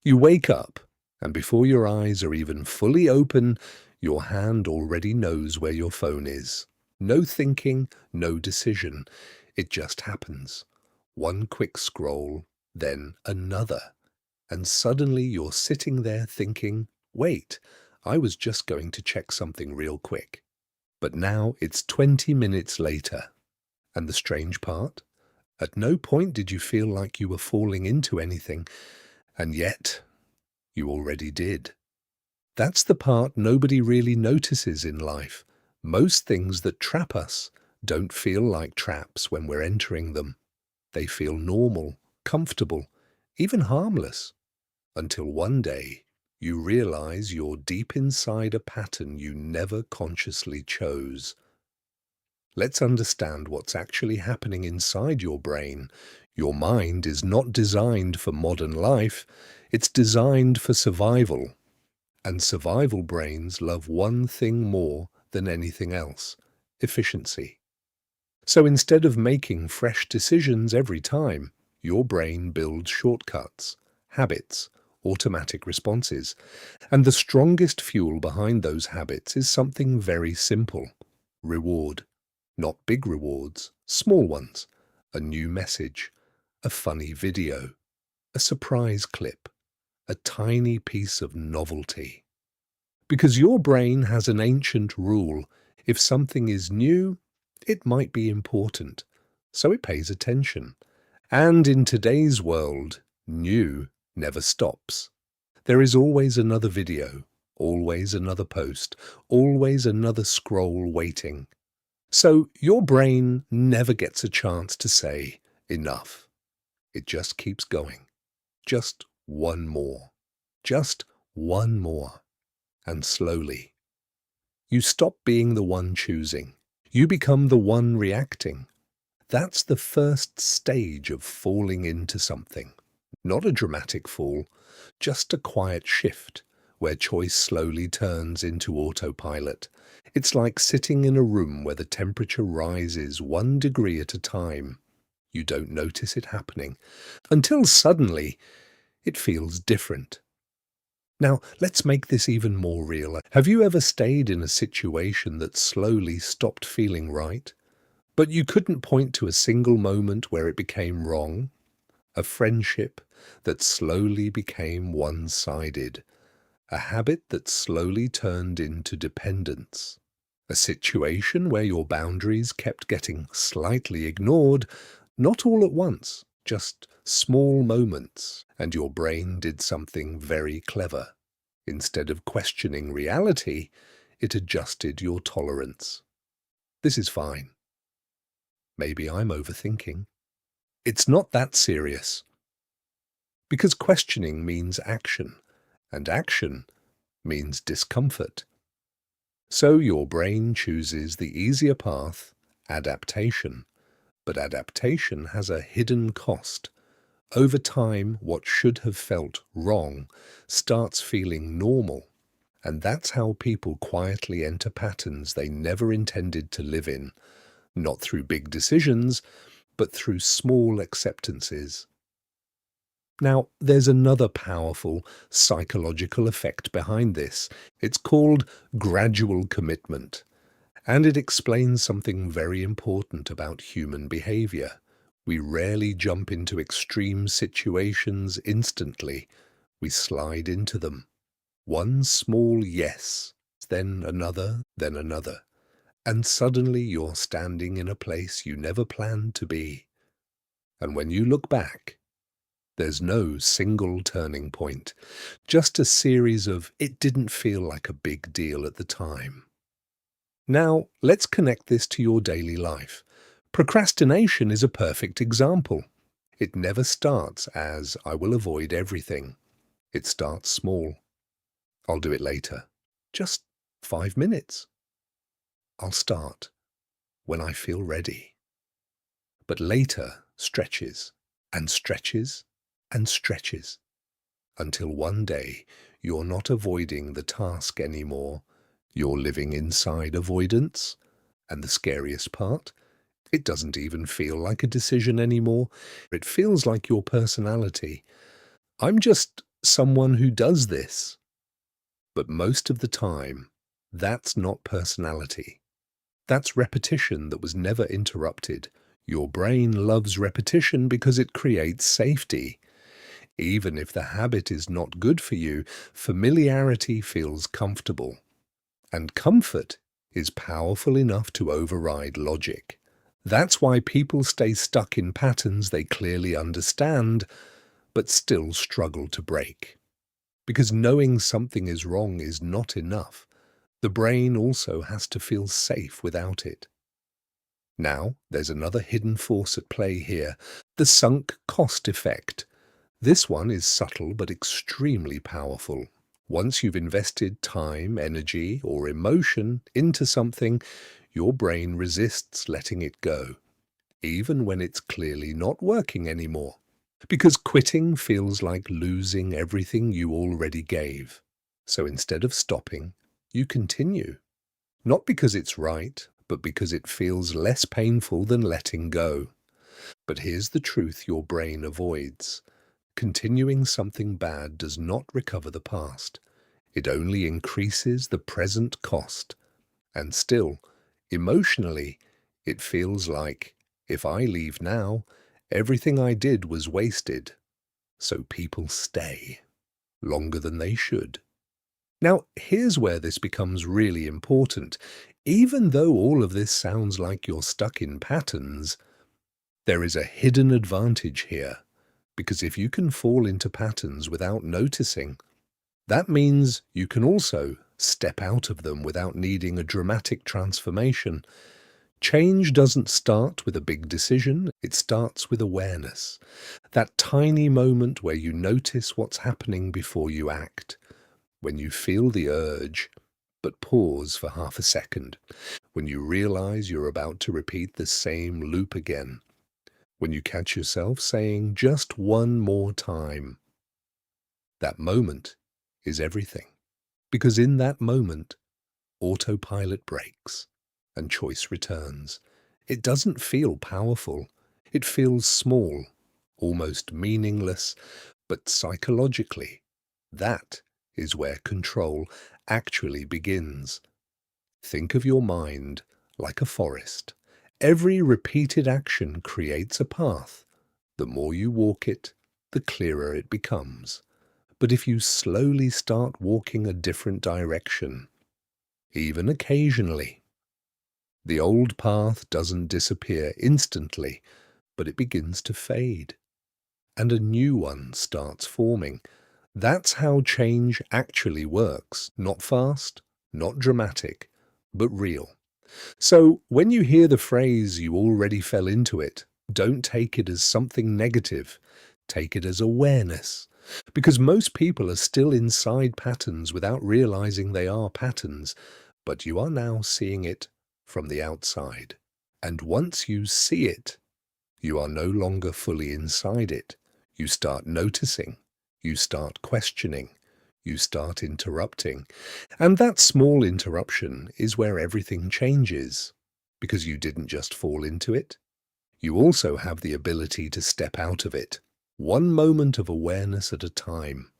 You wake up, and before your eyes are even fully open, your hand already knows where your phone is. No thinking, no decision. It just happens. One quick scroll, then another. And suddenly you're sitting there thinking, wait, I was just going to check something real quick. But now it's 20 minutes later. And the strange part? At no point did you feel like you were falling into anything, and yet you already did. That's the part nobody really notices in life. Most things that trap us don't feel like traps when we're entering them. They feel normal, comfortable, even harmless, until one day you realize you're deep inside a pattern you never consciously chose. Let's understand what's actually happening inside your brain. Your mind is not designed for modern life, it's designed for survival. And survival brains love one thing more than anything else: efficiency. So instead of making fresh decisions every time, your brain builds shortcuts, habits, automatic responses. And the strongest fuel behind those habits is something very simple: reward. Not big rewards, small ones. A new message, a funny video, a surprise clip, a tiny piece of novelty. Because your brain has an ancient rule: if something is new, it might be important, so it pays attention. And in today's world, new never stops. There is always another video, always another post, always another scroll waiting. So your brain never gets a chance to say enough. It just keeps going. Just one more. Just one more. And slowly, you stop being the one choosing. You become the one reacting. That's the first stage of falling into something. Not a dramatic fall, just a quiet shift where choice slowly turns into autopilot. It's like sitting in a room where the temperature rises 1 degree at a time. You don't notice it happening until suddenly it feels different. Now, let's make this even more real. Have you ever stayed in a situation that slowly stopped feeling right, but you couldn't point to a single moment where it became wrong? A friendship that slowly became one-sided. A habit that slowly turned into dependence. A situation where your boundaries kept getting slightly ignored, not all at once, just small moments, and your brain did something very clever. Instead of questioning reality, it adjusted your tolerance. This is fine. Maybe I'm overthinking. It's not that serious. Because questioning means action, and action means discomfort. So your brain chooses the easier path, adaptation. But adaptation has a hidden cost. Over time, what should have felt wrong starts feeling normal. And that's how people quietly enter patterns they never intended to live in. Not through big decisions, but through small acceptances. Now, there's another powerful psychological effect behind this. It's called gradual commitment, and it explains something very important about human behavior. We rarely jump into extreme situations instantly. We slide into them. One small yes, then another, and suddenly you're standing in a place you never planned to be. And when you look back, there's no single turning point, just a series of "it didn't feel like a big deal at the time." Now, let's connect this to your daily life. Procrastination is a perfect example. It never starts as "I will avoid everything." It starts small. "I'll do it later. Just 5 minutes. I'll start when I feel ready." But later stretches and stretches and stretches, until one day you're not avoiding the task anymore. You're living inside avoidance. And the scariest part? It doesn't even feel like a decision anymore. It feels like your personality. I'm just someone who does this. But most of the time, that's not personality. That's repetition that was never interrupted. Your brain loves repetition because it creates safety. Even if the habit is not good for you, familiarity feels comfortable. And comfort is powerful enough to override logic. That's why people stay stuck in patterns they clearly understand, but still struggle to break. Because knowing something is wrong is not enough. The brain also has to feel safe without it. Now, there's another hidden force at play here, the sunk cost effect. This one is subtle but extremely powerful. Once you've invested time, energy, or emotion into something, your brain resists letting it go, even when it's clearly not working anymore. Because quitting feels like losing everything you already gave. So instead of stopping, you continue. Not because it's right, but because it feels less painful than letting go. But here's the truth your brain avoids. Continuing something bad does not recover the past. It only increases the present cost. And still, emotionally, it feels like, if I leave now, everything I did was wasted. So people stay longer than they should. Now, here's where this becomes really important. Even though all of this sounds like you're stuck in patterns, there is a hidden advantage here. Because if you can fall into patterns without noticing, that means you can also step out of them without needing a dramatic transformation. Change doesn't start with a big decision, it starts with awareness. That tiny moment where you notice what's happening before you act. When you feel the urge, but pause for half a second. When you realize you're about to repeat the same loop again. When you catch yourself saying just one more time. That moment is everything. Because in that moment, autopilot breaks and choice returns. It doesn't feel powerful. It feels small, almost meaningless, but psychologically, that is where control actually begins. Think of your mind like a forest. Every repeated action creates a path. The more you walk it, the clearer it becomes. But if you slowly start walking a different direction, even occasionally, the old path doesn't disappear instantly, but it begins to fade, and a new one starts forming. That's how change actually works. Not fast, not dramatic, but real. So when you hear the phrase "you already fell into it," don't take it as something negative. Take it as awareness. Because most people are still inside patterns without realizing they are patterns, but you are now seeing it from the outside. And once you see it, you are no longer fully inside it. You start noticing. You start questioning. You start interrupting. And that small interruption is where everything changes. Because you didn't just fall into it. You also have the ability to step out of it, one moment of awareness at a time.